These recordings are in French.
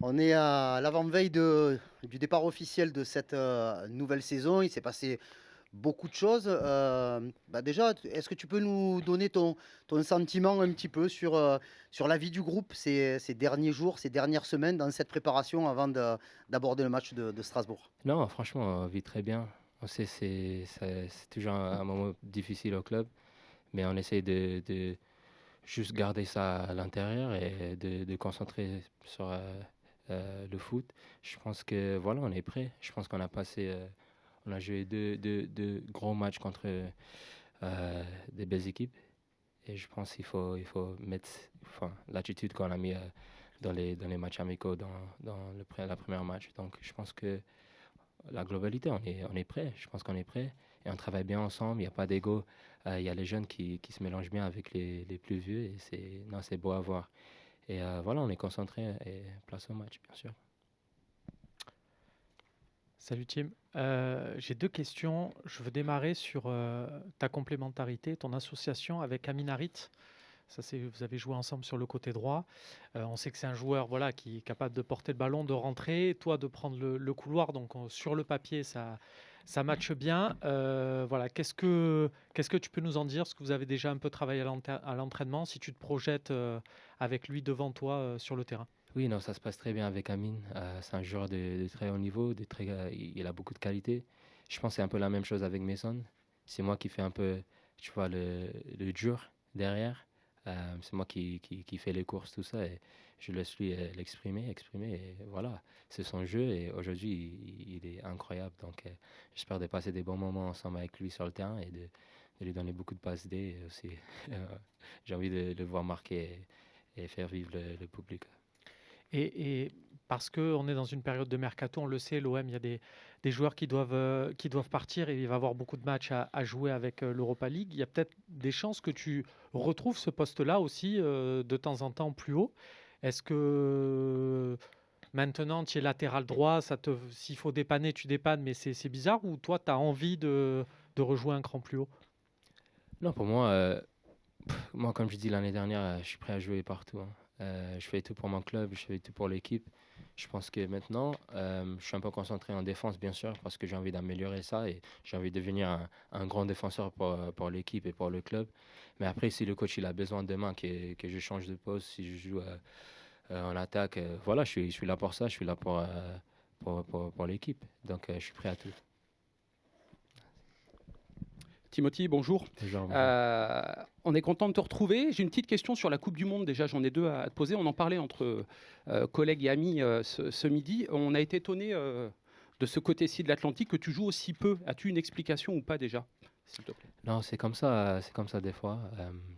On est à l'avant-veille du départ officiel de cette nouvelle saison. Il s'est passé beaucoup de choses. Déjà, est-ce que tu peux nous donner ton sentiment un petit peu sur la vie du groupe ces derniers jours, ces dernières semaines dans cette préparation avant d'aborder le match de Strasbourg? Non, franchement, on vit très bien. On sait c'est toujours un moment difficile au club, mais on essaie de juste garder ça à l'intérieur et de concentrer sur le foot. Je pense que voilà, on est prêt. Je pense qu'on a on a joué deux gros matchs contre des belles équipes. Et je pense qu'il faut mettre l'attitude qu'on a mis dans les matchs amicaux la première match. Donc je pense que la globalité, on est prêt. Je pense qu'on est prêt. Et on travaille bien ensemble. Il n'y a pas d'ego. Il y a les jeunes qui se mélangent bien avec les plus vieux. Et non, c'est beau à voir. Et voilà, on est concentré et place au match, bien sûr. Salut Tim. J'ai deux questions. Je veux démarrer sur ta complémentarité, ton association avec Amin Harit. Vous avez joué ensemble sur le côté droit. On sait que c'est un joueur voilà, qui est capable de porter le ballon, de rentrer, toi de prendre le couloir. Donc sur le papier, ça matche bien. Voilà. Qu'est-ce que tu peux nous en dire? Est-ce que vous avez déjà un peu travaillé à l'entraînement, si tu te projettes avec lui devant toi sur le terrain? Oui, non, ça se passe très bien avec Amine. C'est un joueur de très haut niveau, il a beaucoup de qualité. Je pense que c'est un peu la même chose avec Mason. C'est moi qui fais un peu, tu vois, le dur derrière. C'est moi qui fais les courses, tout ça, et je laisse lui exprimer, et voilà, c'est son jeu, et aujourd'hui, il est incroyable. Donc, j'espère de passer des bons moments ensemble avec lui sur le terrain et de lui donner beaucoup de passes D. Et aussi, j'ai envie de le voir marquer et faire vivre le public. Et parce qu'on est dans une période de mercato, on le sait, l'OM, il y a des joueurs qui doivent partir et il va y avoir beaucoup de matchs à jouer avec l'Europa League. Il y a peut-être des chances que tu retrouves ce poste-là aussi de temps en temps plus haut. Est-ce que maintenant tu es latéral droit, s'il faut dépanner, tu dépannes, mais c'est bizarre, ou toi tu as envie de rejouer un cran plus haut? Non, pour moi, moi, comme je dis l'année dernière, je suis prêt à jouer partout, hein. Je fais tout pour mon club, je fais tout pour l'équipe. Je pense que maintenant, je suis un peu concentré en défense, bien sûr, parce que j'ai envie d'améliorer ça et j'ai envie de devenir un grand défenseur pour l'équipe et pour le club. Mais après, si le coach il a besoin demain que je change de poste, si je joue en attaque, voilà, je suis là pour ça, je suis là pour l'équipe. Donc, je suis prêt à tout. Timothy, bonjour. Genre, On est content de te retrouver. J'ai une petite question sur la Coupe du Monde. Déjà, j'en ai deux à te poser. On en parlait entre collègues et amis ce midi. On a été étonné de ce côté-ci de l'Atlantique que tu joues aussi peu. As-tu une explication ou pas déjà, s'il te plaît? non, c'est comme ça des fois.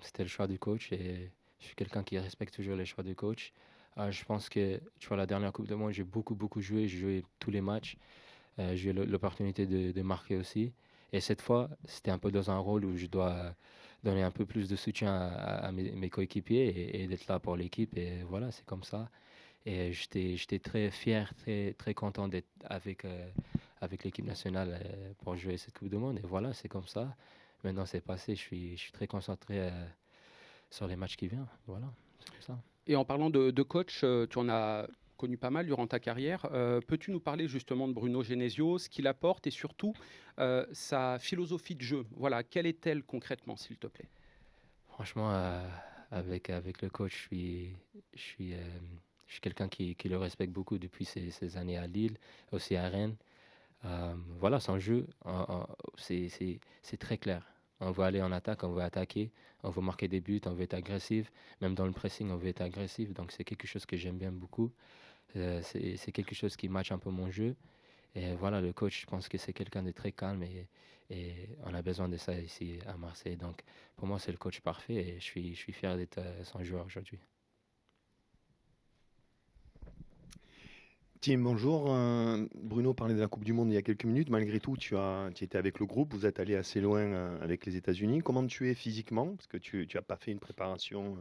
C'était le choix du coach et je suis quelqu'un qui respecte toujours les choix du coach. Je pense que, tu vois, la dernière Coupe du Monde, j'ai beaucoup joué. J'ai joué tous les matchs. J'ai eu l'opportunité de marquer aussi. Et cette fois, c'était un peu dans un rôle où je dois donner un peu plus de soutien à mes coéquipiers et d'être là pour l'équipe. Et voilà, c'est comme ça. Et j'étais très fier, très content d'être avec l'équipe nationale pour jouer cette Coupe du Monde. Et voilà, c'est comme ça. Maintenant, c'est passé. Je suis très concentré sur les matchs qui viennent. Voilà, c'est comme ça. Et en parlant de coach, tu en as connu pas mal durant ta carrière. Peux-tu nous parler justement de Bruno Genesio, ce qu'il apporte et surtout sa philosophie de jeu? Voilà, quelle est-elle concrètement, s'il te plaît? Franchement, avec le coach, je suis quelqu'un qui le respecte beaucoup depuis ses années à Lille, aussi à Rennes. Voilà, son jeu, c'est très clair. On veut aller en attaque, on veut attaquer, on veut marquer des buts, on veut être agressif. Même dans le pressing, on veut être agressif. Donc c'est quelque chose que j'aime bien beaucoup. C'est quelque chose qui matche un peu mon jeu. Et voilà, le coach, je pense que c'est quelqu'un de très calme et on a besoin de ça ici à Marseille. Donc pour moi, c'est le coach parfait et je suis fier d'être son joueur aujourd'hui. Tim, bonjour. Bruno parlait de la Coupe du Monde il y a quelques minutes. Malgré tout, tu étais avec le groupe, vous êtes allé assez loin avec les États-Unis. Comment tu es physiquement? Parce que tu n'as pas fait une préparation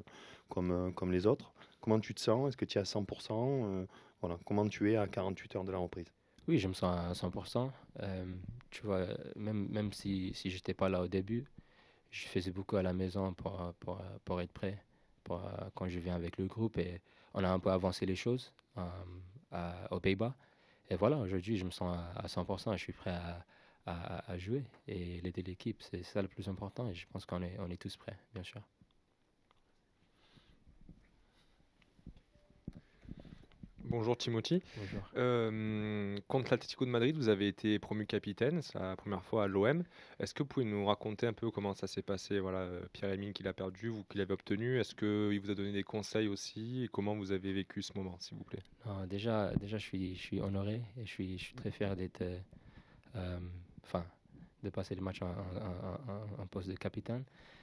comme les autres. Comment tu te sens? Est-ce que tu es à 100%? Voilà. Comment tu es à 48 heures de la reprise? Oui, je me sens à 100%. Tu vois, même si je n'étais pas là au début, je faisais beaucoup à la maison pour être prêt quand je viens avec le groupe et on a un peu avancé les choses. aux Pays-Bas. Et voilà, aujourd'hui, je me sens à 100%, et je suis prêt à jouer et l'aider l'équipe. C'est ça le plus important, et je pense qu'on est tous prêts, bien sûr. Bonjour Timothy. Bonjour. Contre l'Atlético de Madrid, vous avez été promu capitaine, c'est la première fois à l'OM. Est-ce que vous pouvez nous raconter un peu comment ça s'est passé? Voilà, Pierre-Emile qui l'a perdu, vous qui l'avez obtenu. Est-ce qu'il vous a donné des conseils aussi? Et comment vous avez vécu ce moment, s'il vous plaît? Non, déjà, je suis honoré et je suis très fier d'être, de passer le match en poste de capitaine.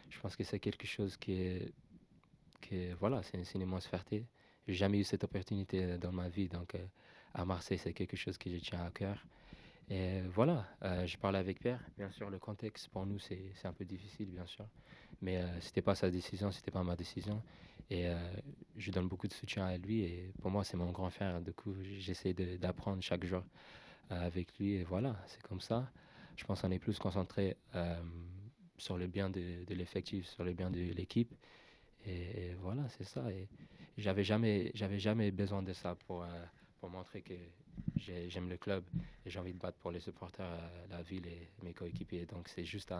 Je pense que c'est quelque chose voilà, c'est une immense fierté. J'ai jamais eu cette opportunité dans ma vie, donc à Marseille, c'est quelque chose que je tiens à cœur. Et voilà, je parlais avec Pierre. Bien sûr, le contexte pour nous, c'est un peu difficile, bien sûr. Mais c'était pas sa décision, c'était pas ma décision. Et je donne beaucoup de soutien à lui. Et pour moi, c'est mon grand frère. Du coup, j'essaie d'apprendre chaque jour avec lui. Et voilà, c'est comme ça. Je pense qu'on est plus concentré sur le bien de l'effectif, sur le bien de l'équipe. Et voilà, c'est ça. Et j'avais jamais besoin de ça pour montrer que j'aime le club et j'ai envie de battre pour les supporters, la ville et mes coéquipiers. Donc c'est juste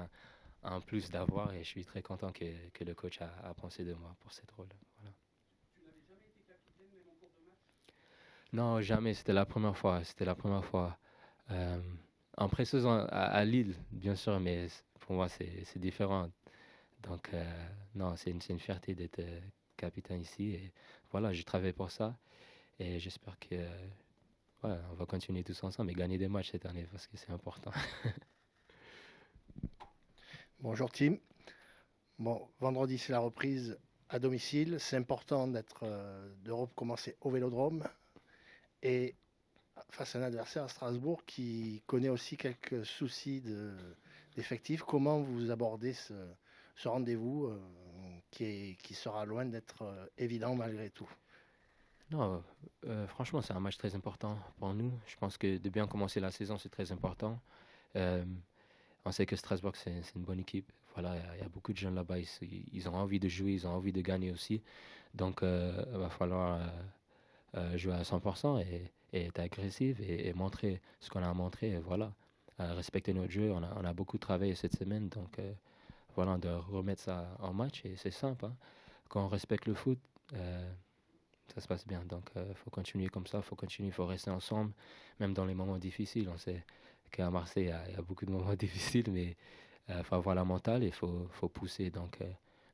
un plus d'avoir, et je suis très content que le coach a pensé de moi pour cette rôle. Voilà. Tu n'avais jamais été capitaine, même en cours de match? Non, jamais. C'était la première fois. C'était la première fois. En pré-saison à Lille, bien sûr, mais pour moi, c'est différent. Donc, non, c'est une fierté d'être capitaine ici. Et voilà, j'ai travaillé pour ça. Et j'espère que ouais, on va continuer tous ensemble et gagner des matchs cette année parce que c'est important. Bonjour Tim. Bon, vendredi c'est la reprise à domicile. C'est important de recommencer au Vélodrome et face à un adversaire à Strasbourg qui connaît aussi quelques soucis d'effectifs. Comment vous abordez ce rendez-vous qui sera loin d'être évident malgré tout? Non, franchement, c'est un match très important pour nous. Je pense que de bien commencer la saison, c'est très important. On sait que Strasbourg, c'est une bonne équipe. Voilà, il y a beaucoup de jeunes là-bas. Ils ont envie de jouer, ils ont envie de gagner aussi. Donc, il va falloir jouer à 100% et être agressif et montrer ce qu'on a à montrer. Et voilà, respecter notre jeu. On a beaucoup travaillé cette semaine. Donc, voilà, on doit remettre ça en match. Et c'est simple, hein. Quand on respecte le foot, ça se passe bien. Donc, il faut continuer comme ça. Il faut rester ensemble, même dans les moments difficiles. On sait qu'à Marseille, il y a beaucoup de moments difficiles, mais il faut avoir la mentale et il faut pousser. Donc,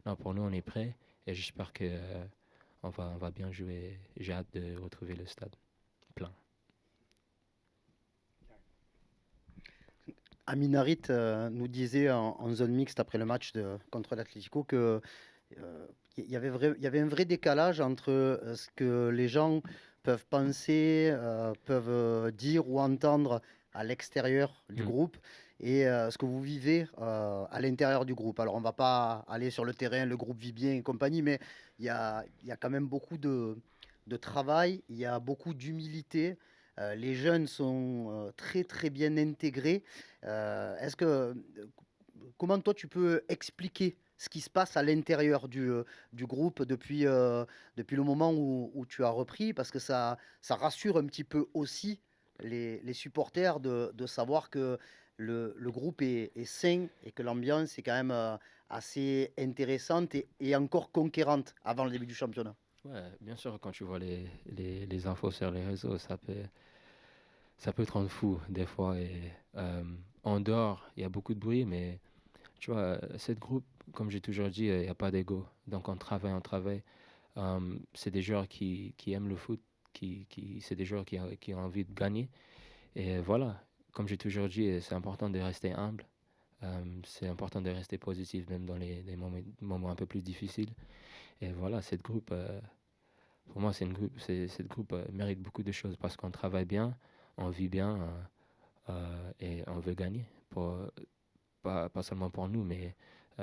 non, pour nous, on est prêts et j'espère que on va bien jouer. J'ai hâte de retrouver le stade plein. Amin Harit nous disait en zone mixte après le match contre l'Atlético que il y avait un vrai décalage entre ce que les gens peuvent penser, peuvent dire ou entendre à l'extérieur du groupe et ce que vous vivez à l'intérieur du groupe. Alors on ne va pas aller sur le terrain, le groupe vit bien et compagnie, mais il y a quand même beaucoup de travail, il y a beaucoup d'humilité. Les jeunes sont très très bien intégrés. Comment toi tu peux expliquer ce qui se passe à l'intérieur du groupe depuis le moment où tu as repris, parce que ça rassure un petit peu aussi les supporters de savoir que le groupe est sain et que l'ambiance est quand même assez intéressante et encore conquérante avant le début du championnat. Ouais, bien sûr, quand tu vois les infos sur les réseaux, ça peut te rendre fou des fois. Et en dehors, il y a beaucoup de bruit, mais tu vois, cette groupe, comme j'ai toujours dit, il n'y a pas d'ego. Donc on travaille. C'est des joueurs qui aiment le foot, c'est des joueurs qui ont envie de gagner. Et voilà, comme j'ai toujours dit, c'est important de rester humble. C'est important de rester positif, même dans les moments un peu plus difficiles. Et voilà, cette groupe, pour moi, cette groupe mérite beaucoup de choses parce qu'on travaille bien, on vit bien et on veut gagner. Pas seulement pour nous, mais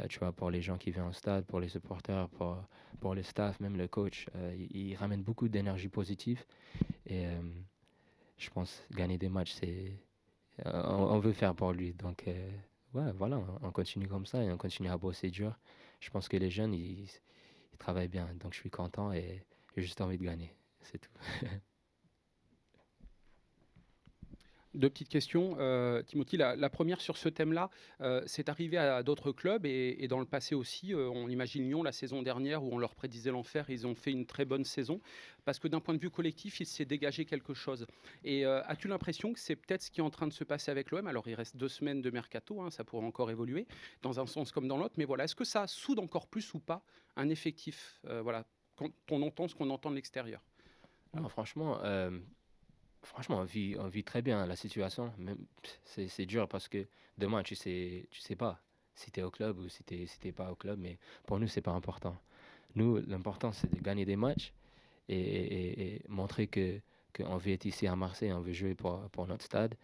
tu vois, pour les gens qui viennent au stade, pour les supporters, pour le staff, même le coach. Il ramène beaucoup d'énergie positive. Et je pense gagner des matchs, on veut faire pour lui. Donc, ouais, voilà, on continue comme ça et on continue à bosser dur. Je pense que les jeunes, ils travaillent bien. Donc, je suis content et j'ai juste envie de gagner. C'est tout. Deux petites questions, Timothy. La première sur ce thème-là, c'est arrivé à d'autres clubs et dans le passé aussi. On imagine Lyon la saison dernière où on leur prédisait l'enfer. Ils ont fait une très bonne saison parce que d'un point de vue collectif, il s'est dégagé quelque chose. Et as-tu l'impression que c'est peut-être ce qui est en train de se passer avec l'OM? Alors il reste 2 semaines de mercato, hein, ça pourrait encore évoluer dans un sens comme dans l'autre. Mais voilà, est-ce que ça soude encore plus ou pas un effectif? Voilà, quand on entend ce qu'on entend de l'extérieur. Non, franchement, on vit très bien la situation. C'est dur parce que demain, tu sais pas si tu es au club ou si t'es pas au club. Mais pour nous, c'est pas important. Nous, l'important, c'est de gagner des matchs et montrer qu'on veut être ici à Marseille, on veut jouer pour notre stade,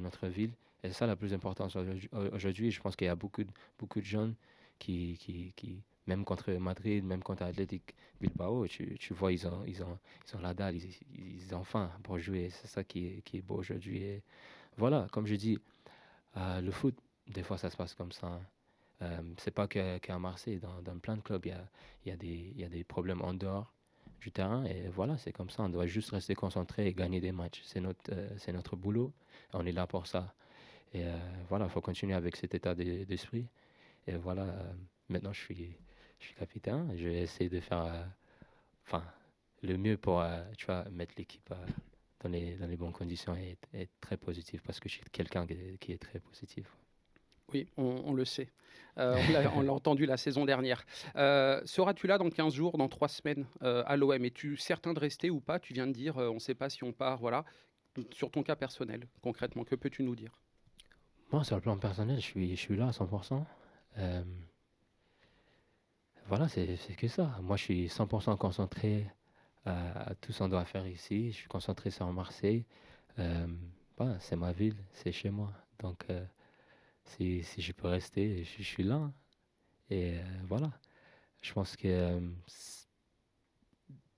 notre ville. Et c'est ça la plus importante aujourd'hui. Je pense qu'il y a beaucoup de jeunes qui même contre Madrid, même contre Athletic Bilbao, tu vois, ils ont la dalle, ils ont faim pour jouer. C'est ça qui est beau aujourd'hui. Et voilà, comme je dis, le foot, des fois, ça se passe comme ça. C'est pas qu'à Marseille, dans plein de clubs, il y a des problèmes en dehors du terrain. Et voilà, c'est comme ça. On doit juste rester concentré et gagner des matchs. C'est notre boulot. On est là pour ça. Et voilà, il faut continuer avec cet état d'esprit. Et voilà, maintenant, je suis capitaine. Je vais essayer de faire le mieux pour tu vois, mettre l'équipe dans les bonnes conditions et être très positif parce que je suis quelqu'un qui est très positif. Oui, on le sait. On l'a entendu la saison dernière. Seras-tu là dans 15 jours, dans 3 semaines à l'OM? Es-tu certain de rester ou pas? Tu viens de dire, on ne sait pas si on part. Voilà. Sur ton cas personnel, concrètement, que peux-tu nous dire? Moi, sur le plan personnel, je suis là à 100%. Voilà, c'est que ça. Moi, je suis 100% concentré à tout ce qu'on doit faire ici. Je suis concentré sur Marseille. Voilà, c'est ma ville, c'est chez moi. Donc, si je peux rester, je suis là. Et voilà. Je pense que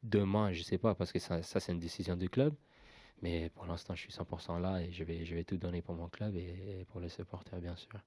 demain, je sais pas, parce que ça c'est une décision du club. Mais pour l'instant, je suis 100% là et je vais tout donner pour mon club et pour les supporters, bien sûr.